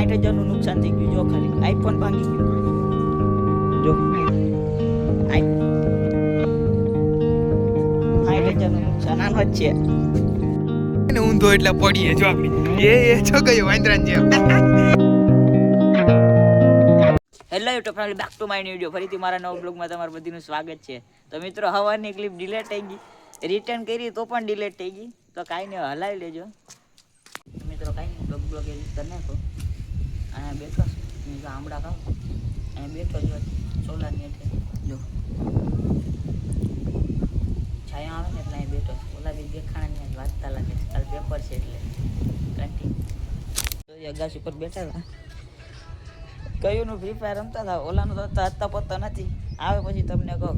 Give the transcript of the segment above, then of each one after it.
60,000 નું નુકસાન થઈ ગયું. જો ખાલી આઈફોન ભાંગી ગયો. જો 60,000 નું નુકસાન આનો જ છે. ઊંધો એટલે પડીએ જો આપડી એ છો ગયો વાંદરા જેમ. Hello YouTube family, back to my new video. ફરીથી મારા નવા બ્લોગમાં તમારું બધીનું સ્વાગત છે. તો મિત્રો, હવાની ક્લિપ ડિલીટ થઈ ગઈ, રિટર્ન કરી તો પણ ડિલીટ થઈ ગઈ. તો કાંઈ નહીં, હલાવી લેજો મિત્રો. કાંઈ નહીં, બ્લોગ એડિટ કરી નાખો. અહીંયા બેઠો છું, આમળા ખાવ. અહીંયા બેઠો જો સોલારની એટલે જો છાયા આવે ને એટલે અહીં બેઠો. ઓલા બી દેખાણા વાંચતા લાગે છે, કાલ પેપર છે એટલે કન્ટિન્યુ. અગાસ ઉપર બેઠા હતા, કયુંનું ફ્રી ફાયર રમતા હતા. ઓલાનું તો હત્તા પત્તા નથી. આવે પછી તમને કહો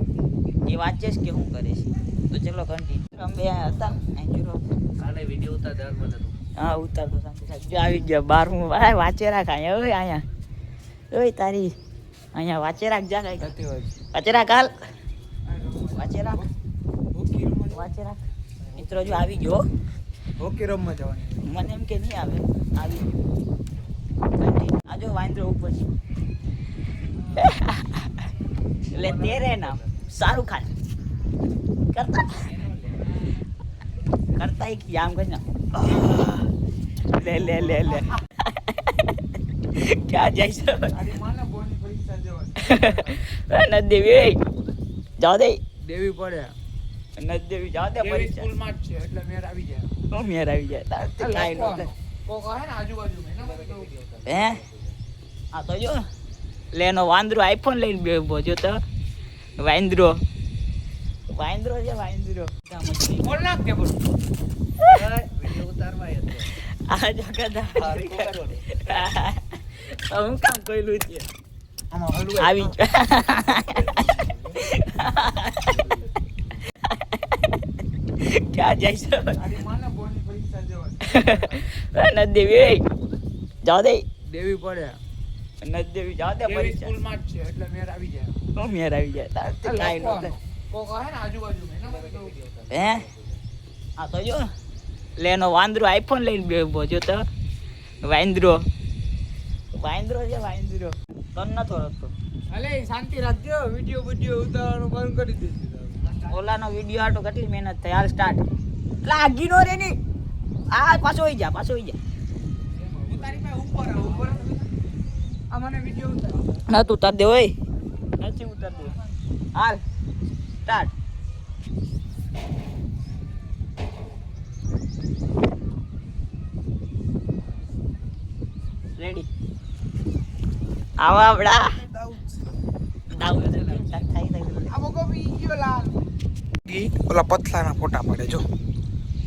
એ વાંચે છે કે શું કરે છે. તો ચલો કન્ટિન્યુ. અમે હતા કાલે વિડીયો ઉતાર હા ઉતારતો શાંતિ આવી ગયા બાર. હું વાંચે રાખ અહીંયા. ઓય અહીંયા ઓય તારી અહીંયા વાંચે રાખ. જા કઈ વાંચે રાખ. હાલ વાંચે રાખ, વાંચે રાખ. મિત્રો જો આવી ગયો. હોકી રમવા જવાની. મને એમ કે નહીં આવે, આવી આ જો વાંદરો ઉપર છે. એટલે તેરે નામ શાહરુખ ખાન કરતા એક આમ કરી ના. લે લે લે લે ક્યાં જાય છે? નથી દેવી, જાઓ દે દેવી પડે. નથી દેવી, જાઓ દે. પરીક્ષા સ્કૂલમાં જ છે એટલે મેર આવી જાય. હું મેર આવી જાય. કાંઈ નો કોક હે ને આજુબાજુ હે આ તો જો લેનો વાંદરો આઈફોન લઈને બેઠો જો. તો વાંદરો વાંદરો છે, વાંદરો. બોલ નાખ કે બોલ વિડિયો ઉતારવા હતો. આ જગત હું કામ કઈલું છે. આવી ક્યાં જાય છે? નથી દેવી, જાઓ દે. દેવી પડે. નથી દેવી, જાઓ દે. દેવી સ્કૂલમાં જ છે એટલે મેર આવી જાય. હું મેર આવી જાય. કાંઈ નો કોક હે ને આજુબાજુ હે આ તો જો લેનો વાંદરો આઈફોન લઈને બેઠો જો. તો વાંદરો વાંદરો છે, વાંદરો. તન નતો રખતો. અલે શાંતિ રાખજો. વિડિયો ઉતારવાનું બંધ કરી દેજો. ઓલાનો વિડિયો આટો કેટલી મહેનત થઈ. હાલ સ્ટાર્ટ. લાગી નો રે ની. આ પાછો હોઈ જા, પાછો હોઈ જા. તારી પાસે ઉપર આ મને વિડિયો ઉતાર. ના તું ઉતાર દે. ઓય નથી ઉતાર દે. હાલ સ્ટાર્ટ. રેડી આવા આપડા ઓલા પતલાના ફોટા પડે જો.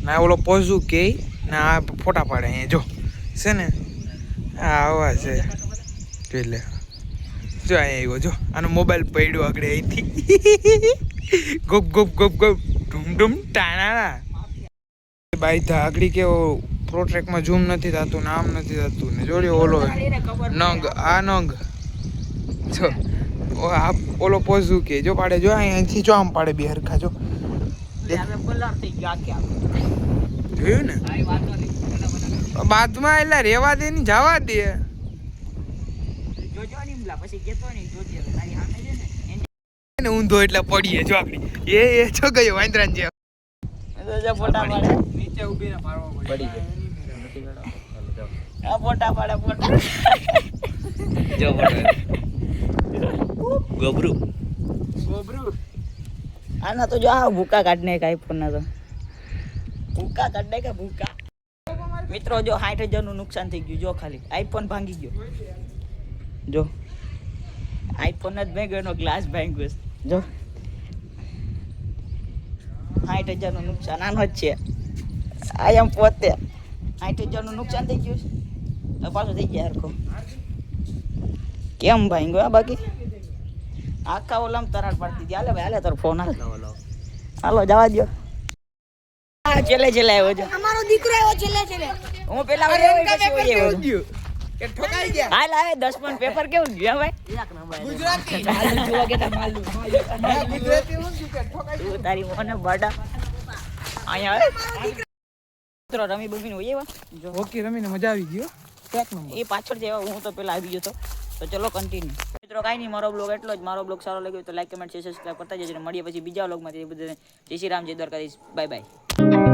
ના ઓલો પોઝુ કે ના આ ફોટા પાડે અહીંયા જો છે ને. આ આવા છે એટલે જો અહીંયા આવ્યો જો. આનો મોબાઈલ પડ્યો આગળ અહીંથી. ગોપ ગોપ ગોપ ગોપ ઢૂમ ઢૂમ ટાણા. બાઈ ધા આગળ કેવો પ્રોટ્રેકમાં ઝૂમ નથી થતું ને આમ નથી થતું ને. જોડ્યો ઓલો નંગ આ નંગ જો. આ ઓલો પોઝુ કે જો પાડે જો. અહીંથી જો આમ પાડે બે હરખા જો. જોયું ને બાદમાં એટલે રેવા દે ની જવા દે. ઊંધો એટલે પડીએ જો આપડી એ છો ગયો વાંદરા જેમ. ફોટા પાડે નીચે ઉભી ને મારવા પડી જાય. ફોટા પાડે ફોટા જો ગોબરું આના તો જો આ ભૂકા કાઢને કાઈ ફોન ના તો ભૂકા કાઢને કે ભૂકા. મિત્રો જો 60,000 નું નુકસાન થઈ ગયું. જો ખાલી આઈફોન ભાંગી ગયો. જો આઈફોન જ ભાંગ્યો, એનો ગ્લાસ ભાંગ્યો. જો 60,000 નું નુકસાન આનો જ છે. આ એમ પોતે 60,000 નું નુકસાન થઈ ગયું છે. પાછું થઈ ગયા હરખો. કેમ ભાંગ્યો? બાકી આખા ઓલામ તરાડ પાડતી હતી. હાલે ભાઈ હાલે, તારો ફોન હાલે. હાલો જવા દો. હા છેલ્લે આવ્યો છે અમારો દીકરો. આવ્યો છેલ્લે. હું પેલા આવ્યો કે ઠોકાઈ ગયા. હાલ આવે 10 પણ પેપર કેવું ગયું ભાઈ? ગુજરાતી માલુ જોવા કે માલુ ગુજરાતી હું કે ઠોકાઈ તું તારી મોને બડા અહીંયા આવે. મિત્રો રમી બમીને હોય એવા જો હોકી રમીને મજા આવી ગયો. એક નંબર એ પાછળ જેવા હું તો પેલા આવી ગયો તો ચલો કન્ટિન્યુ મિત્રો. કાંઈ નહીં, મારો બ્લોગ એટલો જ. મારો બ્લોગ સારો લાગ્યો તો લાઈક કમેન્ટ શેર સબસ્ક્રાઈબ કરતા જજો. મળીએ પછી બીજા બ્લોગમાં. તે બધે જય શ્રી રામ, જય દ્વારકાધીશ, બાય બાય.